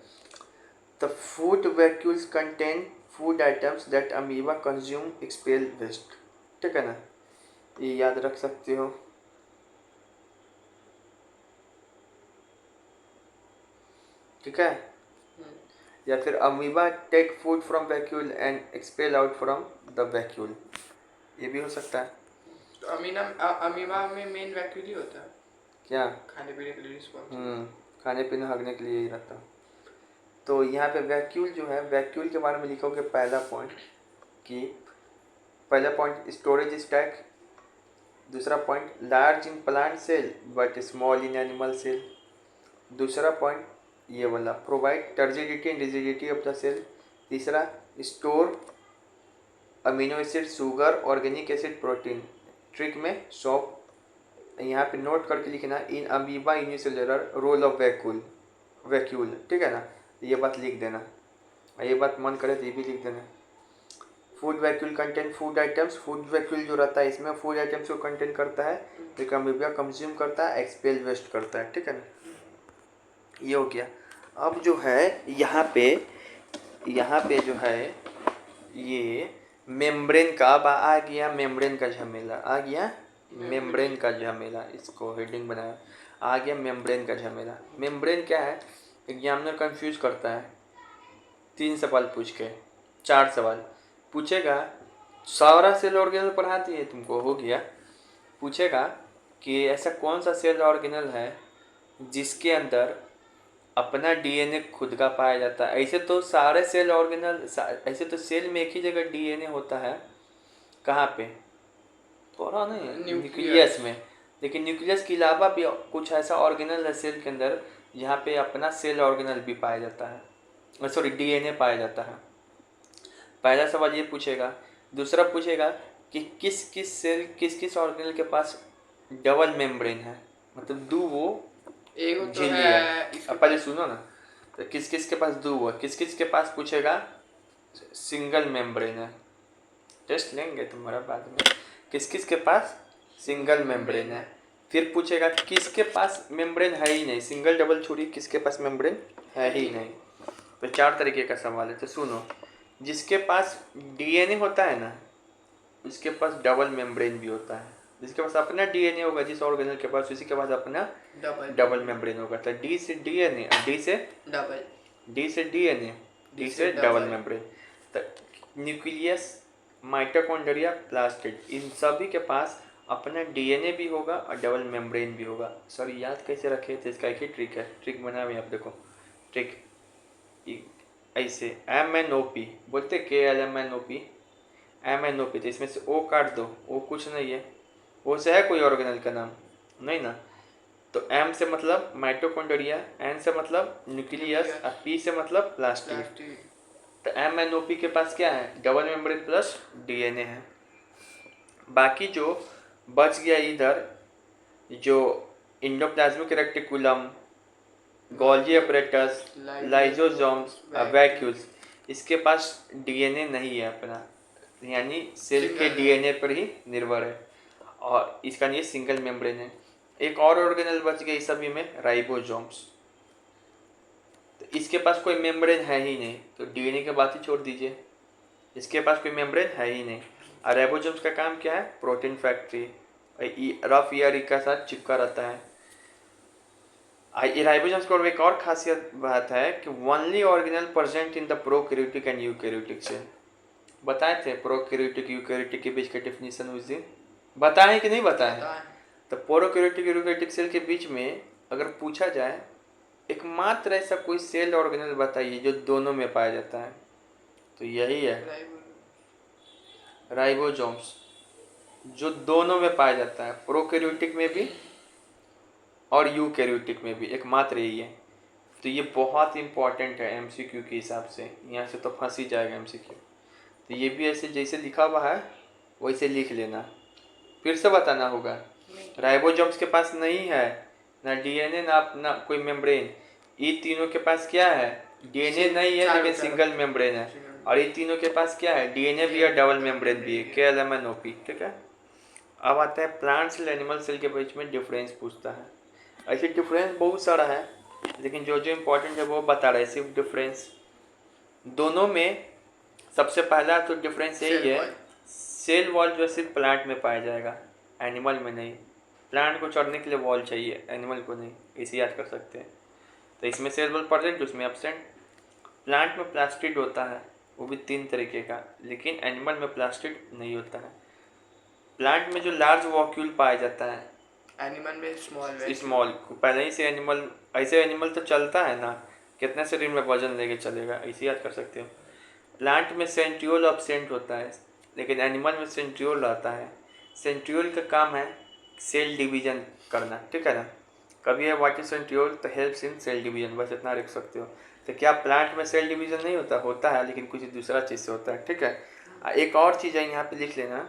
The food vacuoles contain food items that amoeba consume expel waste, ठीक है ना, ये याद रख सकते हो। ठीक है। या फिर amoeba take food from vacuole and expel out from the vacuole, ये भी हो सकता है। तो अमीबा में मेन वैक्यूल ही होता है क्या? खाने पीने के लिए रिस्पॉन्सिबल। खाने पीने हगने के लिए ही रहता। तो यहाँ पे वैक्यूल जो है, वैक्यूल के बारे में लिखोगे पहला पॉइंट कि पहला पॉइंट स्टोरेज स्टैक, दूसरा point large in plant cell but small in animal cell, दूसरा पॉइंट ये वाला provide turgidity and rigidity of the cell, तीसरा store amino acid, sugar, organic acid, protein. Trick में सॉप यहाँ पे नोट करके लिखना, in amoeba unicellular role of vacuole, ठीक है ना, ये बात लिख देना, ये बात मन करे तो ये भी लिख देना। Food vacuole contain food items, food vacuole जो रहता है इसमें फूड आइटम्स को कंटेन करता है, जो अमीबा कंज्यूम करता है, एक्सपेल वेस्ट करता है, ठीक है ना, ये हो गया। अब जो है यहाँ पे जो है ये मेम्ब्रेन का आ गया, मेम्ब्रेन का झमेला आ गया, मेम्ब्रेन का झमेला, इसको हेडिंग बनाया, आ गया मेम्ब्रेन का झमेला। मेम्ब्रेन क्या है? एग्जामिनर कंफ्यूज करता है, 3 सवाल पूछ के, 4 सवाल पूछेगा, सारा सेल ऑर्गेनल पढ़ा दिए तुमको, हो गया। पूछेगा कि ऐसा कौन सा सेल ऑर्गेनल है जिसके अंदर अपना डीएनए खुद का पाया जाता है। ऐसे तो सारे सेल ऑर्गेनल, ऐसे तो सेल में एक ही जगह डीएनए होता है, कहाँ पे? थोड़ा नहीं, न्यूक्लियस में। लेकिन न्यूक्लियस के अलावा भी कुछ ऐसा ऑर्गेनल है सेल के अंदर जहाँ पे अपना सेल ऑर्गेनल भी पाया जाता है, सॉरी डीएनए पाया जाता है। पहला सवाल ये पूछेगा। दूसरा पूछेगा कि किस किस ऑर्गेनल के पास डबल मेम्ब्रेन है, मतलब दो वो झिल्ली है। अब पहले सुनो ना, तो किस किस के पास दो वो, किस किस के पास पूछेगा सिंगल मेम्ब्रेन है, टेस्ट लेंगे तुम्हारा बाद में, किस किस के पास सिंगल मेम्ब्रेन है। फिर पूछेगा किसके पास मेम्ब्रेन है ही नहीं, सिंगल डबल छोड़ी, किसके पास मेम्ब्रेन है ही नहीं। तो 4 तरीके का सवाल है। तो सुनो, जिसके पास डीएनए होता है ना, उसके पास डबल मेम्ब्रेन भी होता है। जिसके पास अपना डीएनए होगा, जिस ऑर्गेनल के पास, उसी के पास अपना डबल मेम्ब्रेन होगा। तो डी से डीएनए, डी से डीएनए, डी से डबल मेम्ब्रेन। तो न्यूक्लियस, माइटोकॉन्ड्रिया, प्लास्टिड, इन सभी के पास अपना डीएनए भी होगा और डबल मेम्ब्रेन भी होगा। सॉरी, याद कैसे रखे थे, इसका एक ही ट्रिक है, ट्रिक बना हुआ है, आप देखो ट्रिक ऐसे, MNOP बोलते, KLMNOP, MNOP। तो इसमें से O काट दो, O कुछ नहीं है, O से है कोई ऑर्गेनल का नाम नहीं ना। तो M से मतलब माइटोकॉन्ड्रिया, N से मतलब न्यूक्लियस और P से मतलब प्लास्टिड। तो MNOP के पास क्या है? डबल मेम्ब्रेन प्लस डीएनए है। बाकी जो बच गया इधर, जो endoplasmic reticulum, Golgi apparatus, lysosomes, vacuoles, इसके पास डीएनए नहीं है अपना, यानी सेल के डीएनए पर ही निर्भर है, और इसका ये सिंगल मेम्ब्रेन है। एक और ऑर्गेनल बच गया इस सभी में, राइबोसोम्स। तो इसके पास कोई मेम्ब्रेन है ही नहीं, तो डीएनए की बात ही छोड़ दीजिए, इसके पास कोई मेम्ब्रेन है ही नहीं। और राइबोसोम्स का काम क्या है? प्रोटीन फैक्ट्री, रफ ईयर के साथ चिपका रहता है। राइबोसोम्स को एक और खासियत बात है कि only organelle present in the prokaryotic and eukaryotic cell. बताए थे प्रोकैरियोटिक यूकैरियोटिक के बीच का डेफिनेशन उस दिन, बताएं कि नहीं बताएं? तो प्रोकैरियोटिक यूकेरियोटिक सेल के बीच में अगर पूछा जाए एकमात्र ऐसा कोई सेल ऑर्गेनल बताइए जो दोनों में पाया जाता है, तो यही है राइबोसोम्स, जो दोनों में पाया जाता है, प्रोकैरियोटिक में भी और यूकैरियोटिक में भी, एकमात्र यही है। तो ये बहुत इंपॉर्टेंट है एमसीक्यू के हिसाब से, यहाँ से तो फंस ही जाएगा एमसीक्यू। तो ये भी ऐसे जैसे लिखा हुआ है वैसे लिख लेना, फिर से बताना होगा। राइबोसोम्स के पास नहीं है ना डीएनए ना कोई मेम्ब्रेन, ये तीनों के पास क्या है, डीएनए नहीं है लेकिन सिंगल मेम्ब्रेन है, और ये तीनों के पास क्या है, डीएनए भी है डबल मेम्ब्रेन भी है, KLMNOP। ठीक है, अब आता है प्लांट सेल एनिमल सेल के बीच में डिफरेंस पूछता है। ऐसे डिफरेंस बहुत सारा है लेकिन जो जो इम्पोर्टेंट है वो बता रहा है सिर्फ डिफरेंस। दोनों में सबसे पहला तो डिफरेंस यही है, सेल वॉल जो सिर्फ प्लांट में पाया जाएगा, एनिमल में नहीं। प्लांट को चढ़ने के लिए वॉल चाहिए, एनिमल को नहीं, इसे याद कर सकते हैं। तो इसमें सेल वॉल प्रेजेंट, उसमें एब्सेंट। प्लांट में प्लास्टिड होता है, वो भी 3 तरीके का, लेकिन एनिमल में प्लास्टिड नहीं होता है। प्लांट में जो लार्ज वॉक्यूल पाया जाता है, एनिमल में स्मॉल। पहले ही से एनिमल, ऐसे एनिमल तो चलता है ना, कितने शरीर में वजन लेके चलेगा, ऐसे याद कर सकते हो। प्लांट में सेंट्रियोल एब्सेंट होता है, लेकिन एनिमल में सेंट्रियोल रहता है। सेंट्रियोल का काम है सेल डिवीजन करना, ठीक है ना। कभी है व्हाट इज सेंट्रियोल, तो हेल्प्स इन सेल डिवीजन, बस इतना रख सकते हो। तो क्या प्लांट में सेल डिवीजन नहीं होता, होता है लेकिन कुछ दूसरा चीज़ से होता है, ठीक है। एक और चीज़ है यहाँ पे लिख लेना,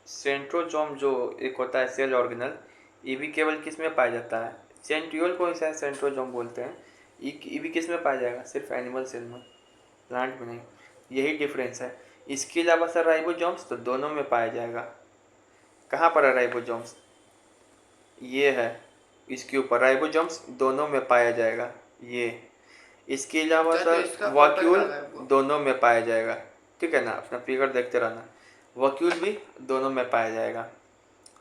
सेंट्रोजोम जो एक होता है सेल ऑर्गेनल, ये भी केवल किस में पाया जाता है, सेंट्रियोल को ऐसा सेंट्रोजोम बोलते हैं। ये भी किस में पाया जाएगा, सिर्फ एनिमल सेल में, प्लांट में नहीं। यही डिफरेंस है। इसके अलावा सर राइबोसोम्स तो दोनों में पाया जाएगा। कहाँ पर है राइबोसोम्स, ये है इसके ऊपर, राइबोसोम्स दोनों में पाया जाएगा ये। इसके अलावा सर वॉक्यूल दोनों में पाया जाएगा, ठीक है ना, अपना फिगर देखते रहना। वॉक्यूल भी दोनों में पाया जाएगा।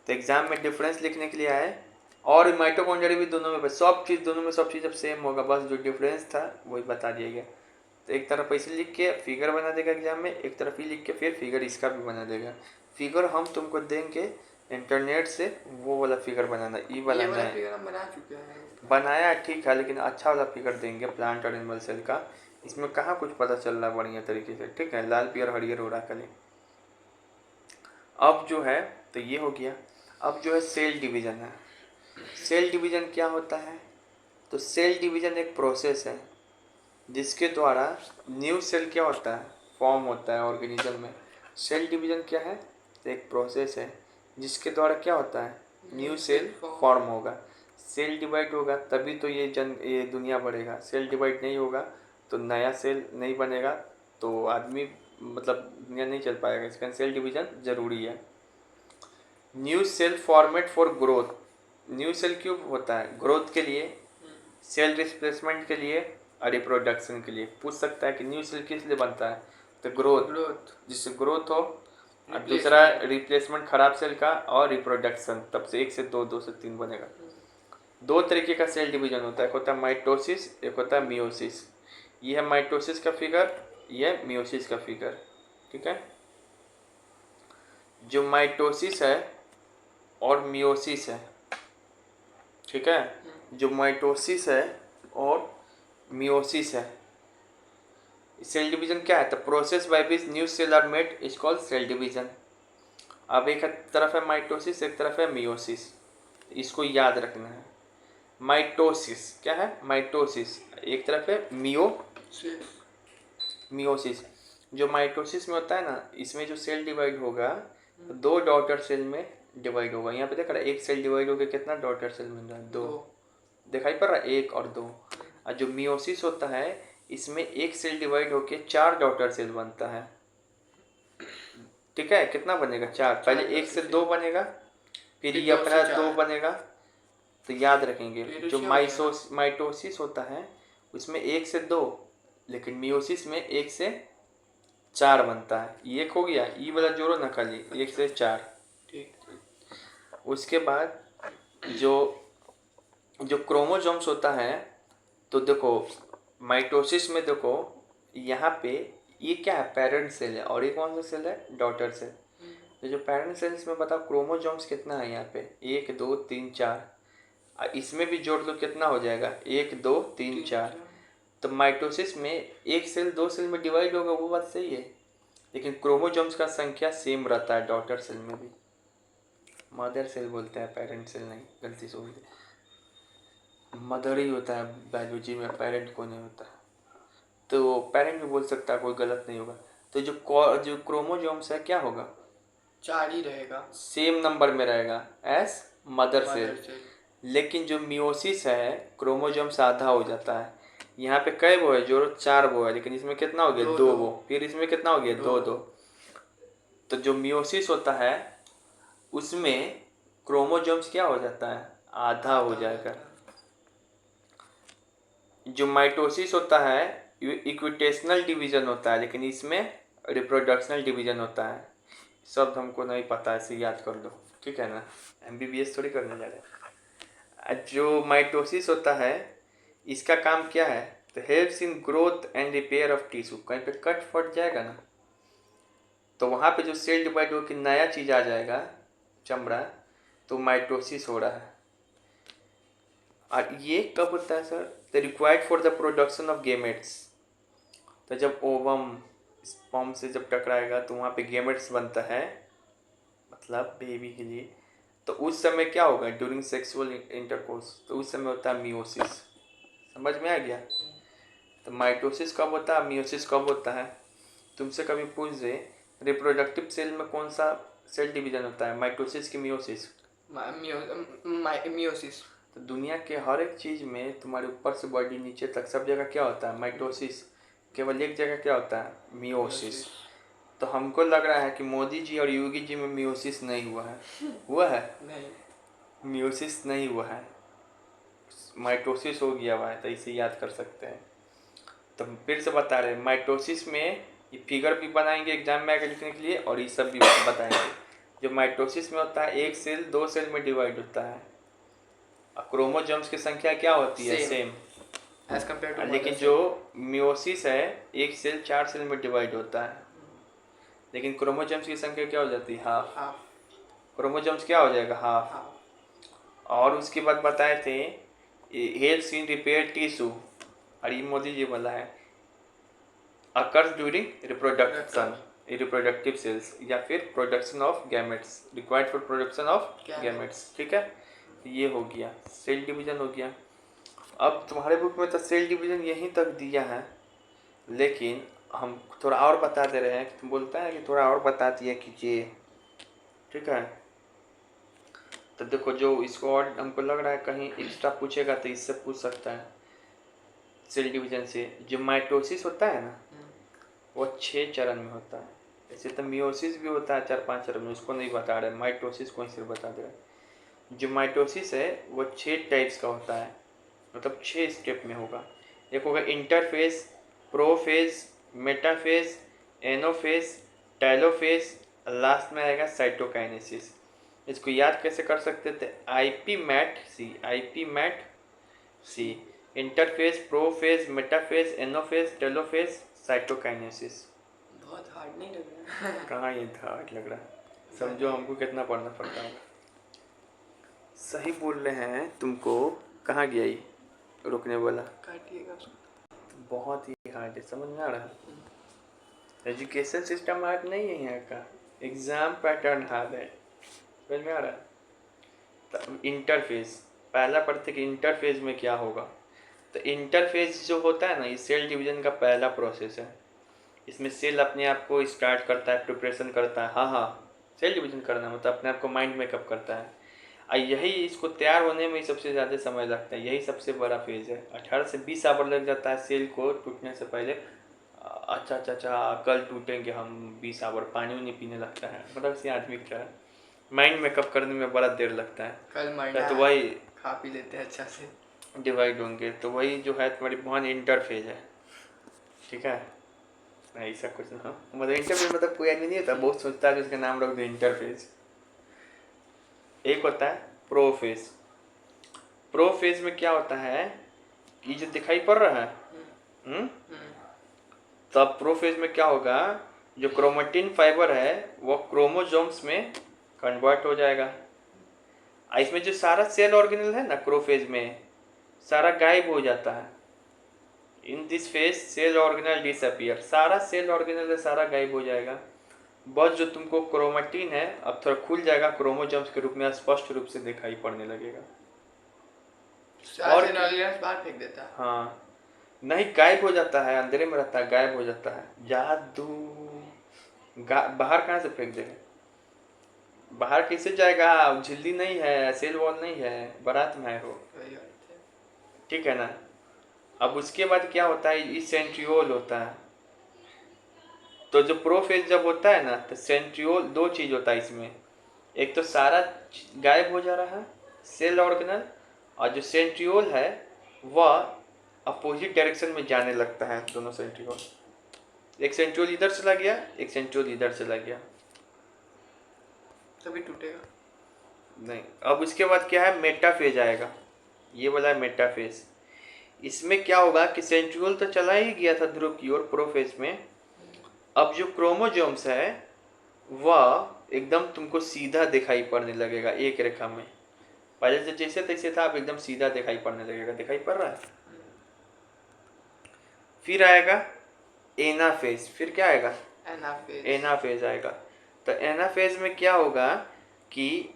तो एग्जाम में डिफरेंस लिखने के लिए आए, और माइटोकॉन्ड्रिया भी दोनों में, सब चीज़ दोनों में, सब चीज़ अब सेम होगा, बस जो डिफरेंस था वही बता दिया गया। तो एक तरफ ऐसे लिख के फिगर बना देगा एग्जाम में, एक तरफ ही लिख के फिर फिगर इसका भी बना देगा। फिगर हम तुमको देंगे इंटरनेट से, वो वाला फिगर बनाना, ये बनाना है। फिगर हम बना चुके हैं, बनाया ठीक है, लेकिन अच्छा वाला फिगर देंगे प्लांट और एनिमल सेल का। इसमें कहाँ कुछ पता चल रहा है बढ़िया तरीके से, ठीक है, लाल पियर हरियर हो रहा है। अब जो है तो ये हो गया। अब जो है सेल डिवीज़न है। सेल डिवीज़न क्या होता है, तो सेल डिवीज़न एक प्रोसेस है जिसके द्वारा न्यू सेल क्या होता है, फॉर्म होता है ऑर्गेनिज्म में। सेल डिवीज़न क्या है, तो एक प्रोसेस है जिसके द्वारा क्या होता है, न्यू सेल फॉर्म होगा। सेल डिवाइड होगा तभी तो ये दुनिया बढ़ेगा। सेल डिवाइड नहीं होगा तो नया सेल नहीं बनेगा, तो आदमी मतलब दुनिया नहीं चल पाएगा। इसका सेल डिवीज़न ज़रूरी है। New cell format for growth, new cell क्यों होता है, ग्रोथ के लिए, सेल रिप्लेसमेंट के लिए और रिप्रोडक्शन के लिए। पूछ सकता है कि न्यू सेल किस लिए बनता है, तो ग्रोथ, जिससे ग्रोथ हो, और दूसरा रिप्लेसमेंट खराब सेल का, और रिप्रोडक्शन, तब से 1 से 2, 2 से 3 बनेगा। 2 तरीके का सेल डिवीजन होता है, एक होता है माइटोसिस, एक होता है मियोसिस। ये है माइटोसिस का फिगर, ये है मियोसिस का फिगर, ठीक है। जो माइटोसिस है और मियोसिस है, ठीक है, जो माइटोसिस है और मियोसिस है, सेल डिवीजन क्या है, the process by which new cell are made is called cell division. अब एक तरफ है माइटोसिस, एक तरफ है मियोसिस, इसको याद रखना है। माइटोसिस क्या है, माइटोसिस एक तरफ है, मियोसिस। जो माइटोसिस में होता है ना, इसमें जो सेल डिवाइड होगा 2 डॉटर सेल में डिवाइड होगा। यहाँ पे देख रहा है, एक सेल डिवाइड होकर कितना डॉटर सेल मिल रहा है, 2 दिखाई पड़ रहा है, 1 और 2। और जो मियोसिस होता है, इसमें एक सेल डिवाइड होकर 4 डॉटर सेल बनता है, ठीक है। कितना बनेगा, 4, पहले 1 से 2 बनेगा, फिर ये अपना 2 बनेगा। तो याद रखेंगे, जो माइटोसिस होता है उसमें 1 से 2, लेकिन मियोसिस में 1 से 4 बनता है। ये एक हो गया, ये वाला जोड़ो ना खाली, 1 से 4, ठीक। उसके बाद जो क्रोमोसोम्स होता है, तो देखो माइटोसिस में देखो यहाँ पे ये क्या है, पेरेंट सेल है, और ये कौन सा सेल है, डॉटर सेल। तो जो पेरेंट सेल्स में बताओ क्रोमोसोम्स कितना है यहाँ पे, 1 2 3 4, इसमें भी जोड़ लो कितना हो जाएगा, 1 2 3 4। तो माइटोसिस में एक सेल 2 सेल में डिवाइड होगा, वो बात सही है, लेकिन क्रोमोसोम्स का संख्या सेम रहता है डॉटर सेल में भी। मदर सेल बोलते हैं, पेरेंट सेल नहीं, गलती से बोल दिया। मदर ही होता है बायोलॉजी में, पेरेंट को नहीं होता, तो पेरेंट भी बोल सकता है, कोई गलत नहीं होगा। तो जो क्रोमोसोम्स है क्या होगा, 4 ही रहेगा, सेम नंबर में रहेगा एस मदर सेल। लेकिन जो मियोसिस है क्रोमोसोम्स आधा हो जाता है। यहाँ पे कई वो है, जो 4 वो है, लेकिन इसमें कितना हो गया, 2 वो, फिर इसमें कितना हो गया, 2 2। तो जो मियोसिस होता है उसमें क्रोमोसोम्स क्या हो जाता है, आधा हो जाएगा। जो माइटोसिस होता है इक्विटेशनल डिवीजन होता है, लेकिन इसमें रिप्रोडक्शनल डिवीजन होता है। शब्द हमको नहीं पता है, इसे याद कर लो, ठीक है ना, MBBS थोड़ी करने जा रहे हैं। जो माइटोसिस होता है इसका काम क्या है, तो helps in growth and repair of tissue. कहीं पे कट फट जाएगा ना, तो वहाँ पे जो सेल डिवाइड होकर नया चीज़ आ जाएगा, चमड़ा, तो माइटोसिस हो रहा है। और ये कब होता है sir, the required for the production of gametes. तो जब ओवम स्पर्म से जब टकराएगा तो वहाँ पे गेमेट्स बनता है, मतलब बेबी के लिए। तो उस समय क्या होगा, ड्यूरिंग सेक्सुअल इंटरकोर्स, तो उस समय होता है मियोसिस। समझ में आ गया। तो माइटोसिस कब होता है, मियोसिस कब होता है। तुमसे कभी पूछ दे रिप्रोडक्टिव सेल में कौन सा सेल डिवीजन होता है, माइटोसिस की मियोसिस, मियोसिस। तो दुनिया के हर एक चीज़ में तुम्हारे ऊपर से बॉडी नीचे तक सब जगह क्या होता है, माइटोसिस। केवल एक जगह क्या होता है, मियोसिस। तो हमको लग रहा है कि मोदी जी और योगी जी में मियोसिस नहीं हुआ है, हुआ है नहीं, मियोसिस नहीं हुआ है, माइटोसिस हो गया हुआ है। तो इसे याद कर सकते हैं। तो फिर से बता रहे हैं, माइटोसिस में ये फिगर भी बनाएंगे एग्जाम में आगे लिखने के लिए, और ये सब भी बताएंगे। जो माइटोसिस में होता है एक सेल 2 सेल में डिवाइड होता है, और क्रोमोसोम्स की संख्या क्या होती है, सेम एज कम्पेयर टू। लेकिन जो मियोसिस है एक सेल 4 सेल में डिवाइड होता है, लेकिन क्रोमोसोम्स की संख्या क्या हो जाती है, हाफ। क्रोमोसोम्स क्या हो जाएगा, हाफ। और उसके बाद बताए थे हेल्प्स इन रिपेयर टिश्यू, और ये मोदी जी बोला है occurs during reproduction, reproductive cells, या फिर production of gametes, required for production of gametes, ठीक है। ये हो गया, सेल डिवीजन हो गया। अब तुम्हारे बुक में तो सेल डिवीजन यहीं तक दिया है, लेकिन हम थोड़ा और बता दे रहे हैं कि तुम बोलता है कि थोड़ा और बता दिया कीजिए, ठीक है। तो देखो जो इसको और हमको लग रहा है कहीं एक्स्ट्रा पूछेगा तो इससे पूछ सकता है सेल डिवीजन से। जो माइटोसिस होता है ना वो 6 चरण में होता है। ऐसे तो मियोसिस भी होता है 4-5 चरण में, उसको नहीं बता रहे, माइटोसिस को सिर्फ बता दे रहे। जो माइटोसिस है वो 6 टाइप्स का होता है, मतलब 6 स्टेप में होगा। एक होगा interphase, prophase, metaphase, anaphase, telophase, last में आएगा साइटोकाइनेसिस। इसको याद कैसे कर सकते थे, IP मैट सी, interphase, prophase, metaphase, anaphase, telophase, cytokinesis. बहुत हार्ड नहीं लग रहा है? कहाँ ये हार्ड लग रहा है, समझो हमको कितना पढ़ना पड़ता है। सही बोल रहे हैं तुमको, कहाँ गया ये रुकने वाला, काटिएगा। बहुत ही हार्ड है, समझ में आ रहा है। एजुकेशन सिस्टम हार्ड नहीं है यहाँ का, एग्जाम पैटर्न हार्ड है, समझ में आ रहा है। तो इंटरफेज पहला पढ़ते कि इंटरफेज में क्या होगा। तो इंटरफेज जो होता है ना, ये सेल डिवीजन का पहला प्रोसेस है। इसमें सेल अपने आप को स्टार्ट करता है, प्रिपरेशन करता है, हाँ सेल डिवीजन करना मतलब अपने आप को माइंड मेकअप करता है। और यही इसको तैयार होने में सबसे ज़्यादा समय लगता है, यही सबसे बड़ा फेज़ है। 18 से 20 आवर लग जाता है सेल को टूटने से पहले। अच्छा कल टूटेंगे हम, 20 आवर, पानी नहीं पीने लगता है, मतलब से आदमी की तरह माइंड मेकअप करने में बड़ा देर लगता है। कल मरना तो वही खा पी लेते हैं अच्छा से, डिवाइड होंगे। तो वही जो है तुम्हारी बहुत इंटरफेज है, ठीक है। ऐसा कुछ ना, मतलब इंटरफेज मतलब कोई आदमी नहीं होता बहुत सोचता है कि उसका नाम रख दो इंटरफेज। एक होता है प्रोफेज। प्रोफेज में क्या होता है, ये जो दिखाई पड़ रहा है तब प्रोफेज में क्या होगा जो क्रोमेटिन फाइबर है वो क्रोमोसोम्स में कन्वर्ट हो जाएगा। इसमें जो सारा सेल ऑर्गेनल है ना क्रोफेज में, सारा गायब हो जाता है। In this phase cell organelle disappear, सारा सेल ऑर्गेनल है सारा गायब हो जाएगा। बस जो तुमको क्रोमेटिन है अब थोड़ा खुल जाएगा, क्रोमोसोम्स के रूप में स्पष्ट रूप से दिखाई पड़ने लगेगा। और बाहर फेंक देता है। हाँ, नहीं गायब हो जाता है, अंधेरे में रहता है, गायब हो जाता है। जादू, बाहर कहाँ से फेंक देगा? बाहर कैसे जाएगा? झिल्ली नहीं है, सेल वॉल नहीं है, बारात में है वो, ठीक है ना। अब उसके बाद क्या होता है, इस सेंट्रियोल होता है। तो जो प्रोफेज जब होता है ना, तो सेंट्रियोल दो चीज होता है इसमें, एक तो सारा गायब हो जा रहा है सेल ऑर्गेनल, और जो सेंट्रियोल है वह अपोजिट डायरेक्शन में जाने लगता है। दोनों सेंट्रियोल, एक सेंट्रियोल इधर चला गया, एक सेंट्रियोल इधर चला गया, तभी टूटेगा नहीं। अब उसके बाद क्या है, मेटाफेज आएगा, ये वाला है मेटाफेज। इसमें क्या होगा कि सेंट्रियोल तो चला ही गया था ध्रुव की ओर प्रोफेज में। अब जो क्रोमोसोम्स है वह एकदम तुमको सीधा दिखाई पड़ने लगेगा एक रेखा में। पहले से जैसे तैसे था, अब एकदम सीधा दिखाई पड़ने लगेगा। दिखाई पड़ रहा है? फिर आएगा एनाफेज। फिर क्या आएगा? एनाफेज आएगा। तो एनाफेज में क्या होगा कि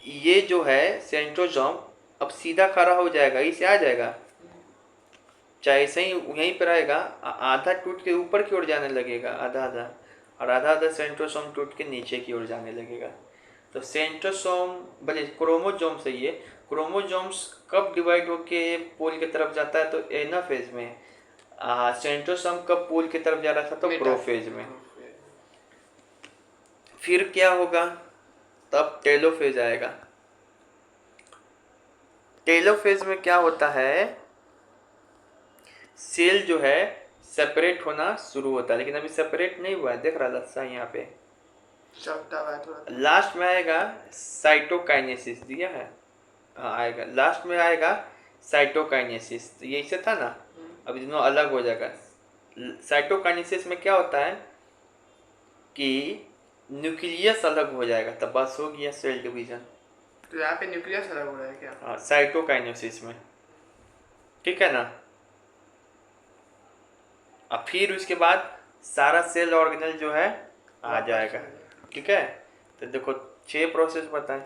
ये जो है सेंट्रोसोम अब सीधा खड़ा हो जाएगा, इसे आ जाएगा, चाहे ऐसे ही यहीं पर आएगा, आधा टूट के ऊपर की ओर जाने लगेगा, आधा आधा, और आधा आधा सेंट्रोसोम टूट के नीचे की ओर जाने लगेगा। तो सेंट्रोसोम भले क्रोमोसोम से, ये क्रोमोसोम्स कब डिवाइड होके पोल की तरफ जाता है? तो एनाफेज में। सेंट्रोसोम कब पोल की तरफ जा रहा था? तो प्रोफेज में। फिर क्या होगा? तब टेलोफेज आएगा। टेलोफेज में क्या होता है, सेल जो है सेपरेट होना शुरू होता है, लेकिन अभी सेपरेट नहीं हुआ है, देख रहा था यहाँ पे लास्ट में आएगा साइटोकाइनेसिस, दिया है, हाँ आएगा लास्ट में आएगा साइटोकाइनेसिस। तो ये ऐसे था ना, अभी दोनों अलग हो जाएगा। साइटोकाइनेसिस में क्या होता है कि न्यूक्लियस अलग हो जाएगा, तब बस हो गया सेल डिवीजन। तो यहाँ पे न्यूक्लियस अलग हो रहा है क्या? हाँ, साइटोकाइनेसिस में, ठीक है ना। अब फिर उसके बाद सारा सेल ऑर्गेनल जो है आ जाएगा, ठीक है। तो देखो 6 प्रोसेस बताएं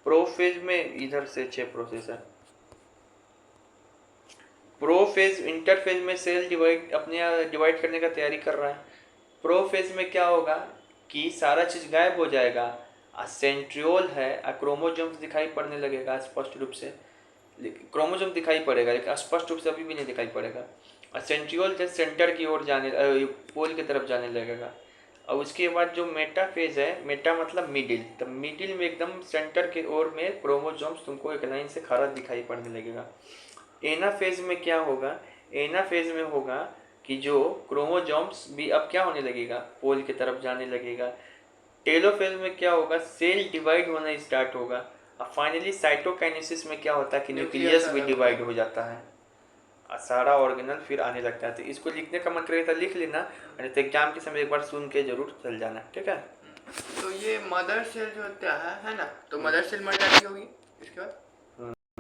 प्रोफेज में, इधर से 6 प्रोसेस है। प्रोफेज इंटरफेज में सेल डिवाइड करने का तैयारी कर रहा है। प्रोफेज में क्या होगा कि सारा चीज गायब हो जाएगा, सेंट्रियोल है, क्रोमोसोम्स दिखाई पड़ने लगेगा स्पष्ट रूप से, क्रोमोसोम दिखाई पड़ेगा लेकिन स्पष्ट रूप से अभी भी नहीं दिखाई पड़ेगा। और सेंट्रियोल जो सेंटर की ओर जाने, पोल की तरफ जाने लगेगा। और उसके बाद जो मेटाफेज है, मेटा मतलब मिडिल, तो मिडिल में एकदम सेंटर के ओर में क्रोमोसोम्स तुमको एक लाइन से खड़ा दिखाई पड़ने लगेगा। एनाफेज में क्या होगा? एनाफेज में होगा कि जो क्रोमोसोम्स भी अब क्या होने लगेगा, पोल की तरफ जाने लगेगा। टेलोफेज में क्या होगा, सेल डिवाइड होना स्टार्ट होगा। और फाइनली साइटोकाइनेसिस में क्या होता है कि न्यूक्लियस भी डिवाइड हो जाता है और सारा ऑर्गेनल फिर आने लगता है। तो इसको लिखने का मन करेगा तो लिख लेना, नहीं तो एग्जाम के समय एक बार सुन के जरूर चल जाना, ठीक है। तो ये मदर सेल जो होता है ना, तो मदर सेल मर जाती होगी इसके बाद?